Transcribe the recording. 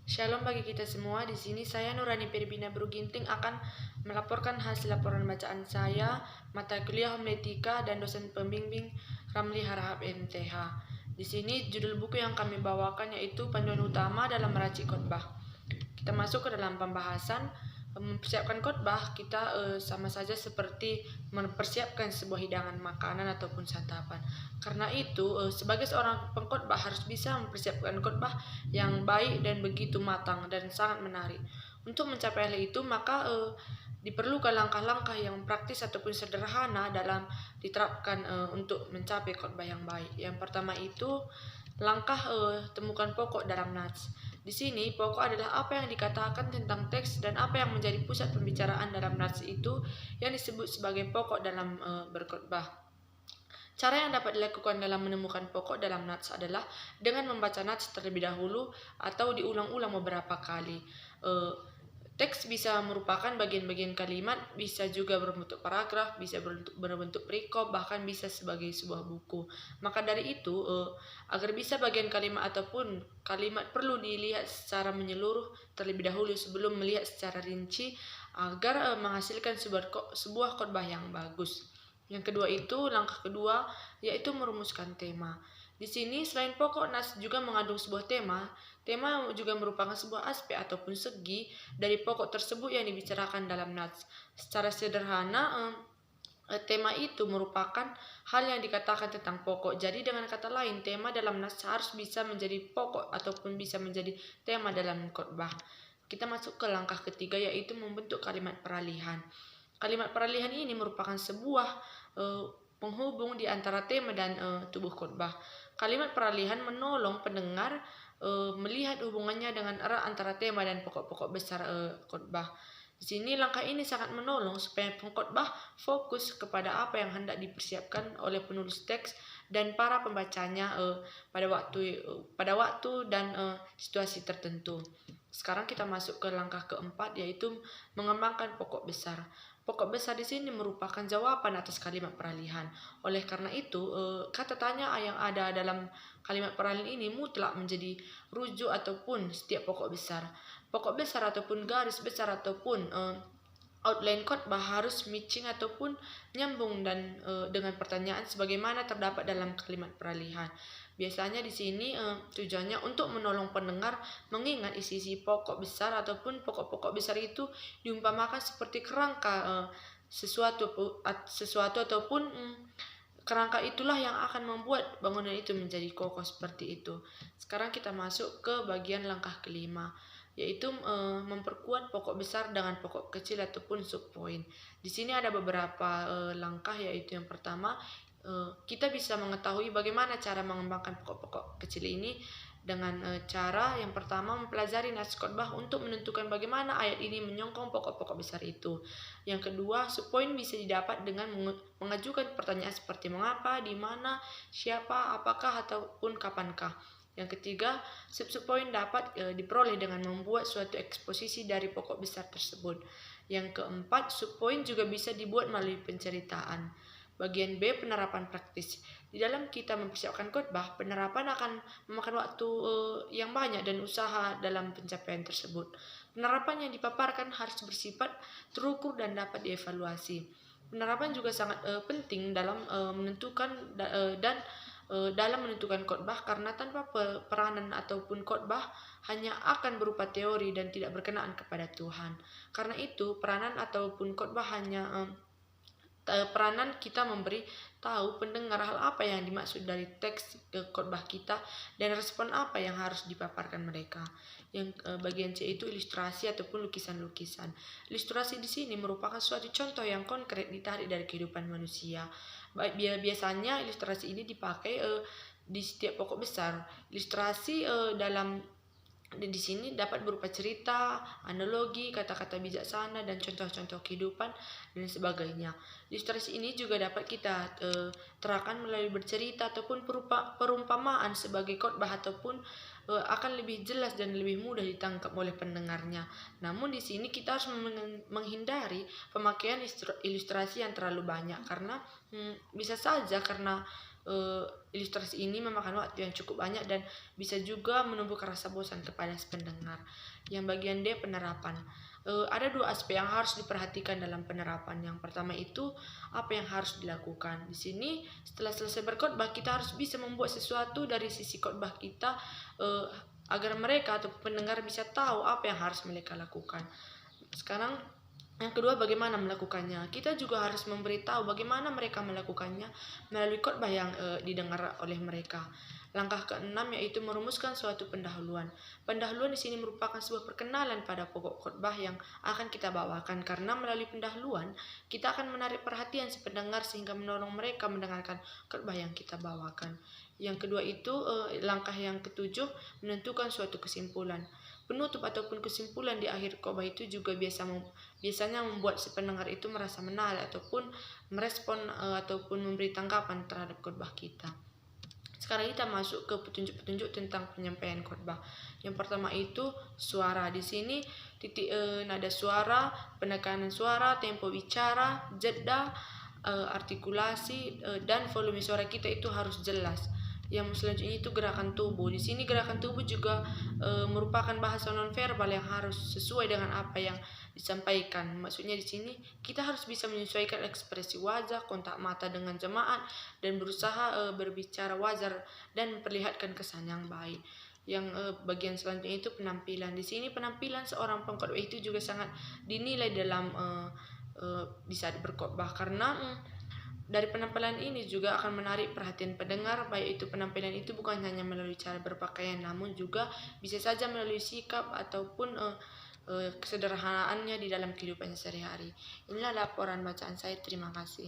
Shalom bagi kita semua. Di sini saya Nurani Perbina Bruginting akan melaporkan hasil laporan bacaan saya, mata kuliah homiletika dan dosen pembimbing Ramli Harahap MTH. Di sini judul buku yang kami bawakan yaitu Panduan Utama dalam Meracik Khotbah. Kita masuk ke dalam pembahasan. Mempersiapkan khotbah kita sama saja seperti mempersiapkan sebuah hidangan makanan ataupun santapan. Karena itu sebagai seorang pengkhotbah harus bisa mempersiapkan khotbah yang baik dan begitu matang dan sangat menarik. Untuk mencapai hal itu maka diperlukan langkah-langkah yang praktis ataupun sederhana dalam diterapkan untuk mencapai khotbah yang baik. Yang pertama itu langkah temukan pokok dalam nats. Di sini pokok adalah apa yang dikatakan tentang teks dan apa yang menjadi pusat pembicaraan dalam nats itu yang disebut sebagai pokok dalam berkhotbah. Cara yang dapat dilakukan dalam menemukan pokok dalam nats adalah dengan membaca nats terlebih dahulu atau diulang-ulang beberapa kali. Teks bisa merupakan bagian-bagian kalimat, bisa juga berbentuk paragraf, bisa berbentuk perikop, bahkan bisa sebagai sebuah buku. Maka dari itu, agar bisa bagian kalimat ataupun kalimat perlu dilihat secara menyeluruh terlebih dahulu sebelum melihat secara rinci agar menghasilkan sebuah khotbah yang bagus. Yang kedua itu, langkah kedua yaitu merumuskan tema. Di sini selain pokok nats juga mengandung sebuah tema. Tema juga merupakan sebuah aspek ataupun segi dari pokok tersebut yang dibicarakan dalam nats. Secara sederhana, tema itu merupakan hal yang dikatakan tentang pokok. Jadi dengan kata lain, tema dalam nats harus bisa menjadi pokok ataupun bisa menjadi tema dalam khotbah. Kita masuk ke langkah ketiga yaitu membentuk kalimat peralihan. Kalimat peralihan ini merupakan sebuah penghubung di antara tema dan tubuh khotbah. Kalimat peralihan menolong pendengar melihat hubungannya dengan erat antara tema dan pokok-pokok besar khotbah. Di sini langkah ini sangat menolong supaya pengkhotbah fokus kepada apa yang hendak dipersiapkan oleh penulis teks dan para pembacanya pada waktu dan situasi tertentu. Sekarang kita masuk ke langkah keempat yaitu mengembangkan pokok besar. Pokok besar di sini merupakan jawaban atas kalimat peralihan. Oleh karena itu, kata tanya yang ada dalam kalimat peralihan ini mutlak menjadi rujuk ataupun setiap pokok besar. Pokok besar ataupun garis besar ataupun outline khotbah harus matching ataupun nyambung dan dengan pertanyaan sebagaimana terdapat dalam kalimat peralihan. Biasanya di sini tujuannya untuk menolong pendengar mengingat isi-isi pokok besar ataupun pokok-pokok besar itu diumpamakan seperti kerangka sesuatu ataupun kerangka itulah yang akan membuat bangunan itu menjadi kokoh seperti itu. Sekarang kita masuk ke bagian langkah kelima yaitu memperkuat pokok besar dengan pokok kecil ataupun subpoint. Di sini ada beberapa langkah yaitu yang pertama kita bisa mengetahui bagaimana cara mengembangkan pokok-pokok kecil ini dengan cara yang pertama mempelajari nats khotbah untuk menentukan bagaimana ayat ini menyongkong pokok-pokok besar itu. Yang kedua, subpoint bisa didapat dengan mengajukan pertanyaan seperti mengapa, di mana, siapa, apakah, ataupun kapankah. Yang ketiga, subpoint dapat diperoleh dengan membuat suatu eksposisi dari pokok besar tersebut. Yang keempat, subpoint juga bisa dibuat melalui penceritaan. Bagian B, penerapan praktis. Di dalam kita mempersiapkan khotbah, penerapan akan memakan waktu yang banyak dan usaha dalam pencapaian tersebut. Penerapan yang dipaparkan harus bersifat terukur dan dapat dievaluasi. Penerapan juga sangat penting dalam menentukan dalam menentukan khotbah karena tanpa peranan ataupun khotbah hanya akan berupa teori dan tidak berkenaan kepada Tuhan. Karena itu, peranan ataupun khotbah hanya peranan kita memberi tahu pendengar hal apa yang dimaksud dari teks khotbah kita dan respon apa yang harus dipaparkan mereka. Yang bagian C itu ilustrasi ataupun lukisan-lukisan. Ilustrasi di sini merupakan suatu contoh yang konkret ditarik dari kehidupan manusia. Biasanya ilustrasi ini dipakai di setiap pokok besar. Ilustrasi di sini dapat berupa cerita, analogi, kata-kata bijaksana, dan contoh-contoh kehidupan dan sebagainya. Ilustrasi ini juga dapat kita terapkan melalui bercerita ataupun perumpamaan sebagai khotbah ataupun akan lebih jelas dan lebih mudah ditangkap oleh pendengarnya. Namun di sini kita harus menghindari pemakaian ilustrasi yang terlalu banyak karena bisa saja karena ilustrasi ini memakan waktu yang cukup banyak dan bisa juga menumbuhkan rasa bosan kepada pendengar. Yang bagian D, penerapan. Ada dua aspek yang harus diperhatikan dalam penerapan. Yang pertama itu apa yang harus dilakukan. Di sini setelah selesai berkhotbah kita harus bisa membuat sesuatu dari sisi khotbah kita agar mereka atau pendengar bisa tahu apa yang harus mereka lakukan. Sekarang yang kedua, bagaimana melakukannya. Kita juga harus memberitahu bagaimana mereka melakukannya melalui khotbah yang didengar oleh mereka. Langkah keenam yaitu merumuskan suatu pendahuluan. Pendahuluan di sini merupakan sebuah perkenalan pada pokok khotbah yang akan kita bawakan, karena melalui pendahuluan kita akan menarik perhatian si pendengar sehingga menolong mereka mendengarkan khotbah yang kita bawakan. Yang kedua itu langkah yang ketujuh, menentukan suatu kesimpulan. Penutup ataupun kesimpulan di akhir khotbah itu juga biasanya membuat si pendengar itu merasa menarik ataupun merespon ataupun memberi tanggapan terhadap khotbah kita. Sekarang kita masuk ke petunjuk-petunjuk tentang penyampaian khotbah. Yang pertama itu suara. Di sini titik nada suara, penekanan suara, tempo bicara, jeda, artikulasi dan volume suara kita itu harus jelas. Yang selanjutnya itu gerakan tubuh. Di sini gerakan tubuh juga merupakan bahasa nonverbal yang harus sesuai dengan apa yang disampaikan. Maksudnya di sini kita harus bisa menyesuaikan ekspresi wajah, kontak mata dengan jemaat, dan berusaha berbicara wajar dan memperlihatkan kesan yang baik. Yang bagian selanjutnya itu penampilan. Di sini penampilan seorang pengkhotbah itu juga sangat dinilai dalam di saat berkhotbah, karena dari penampilan ini juga akan menarik perhatian pendengar, baik itu penampilan itu bukan hanya melalui cara berpakaian, namun juga bisa saja melalui sikap ataupun kesederhanaannya di dalam kehidupan sehari-hari. Inilah laporan bacaan saya, terima kasih.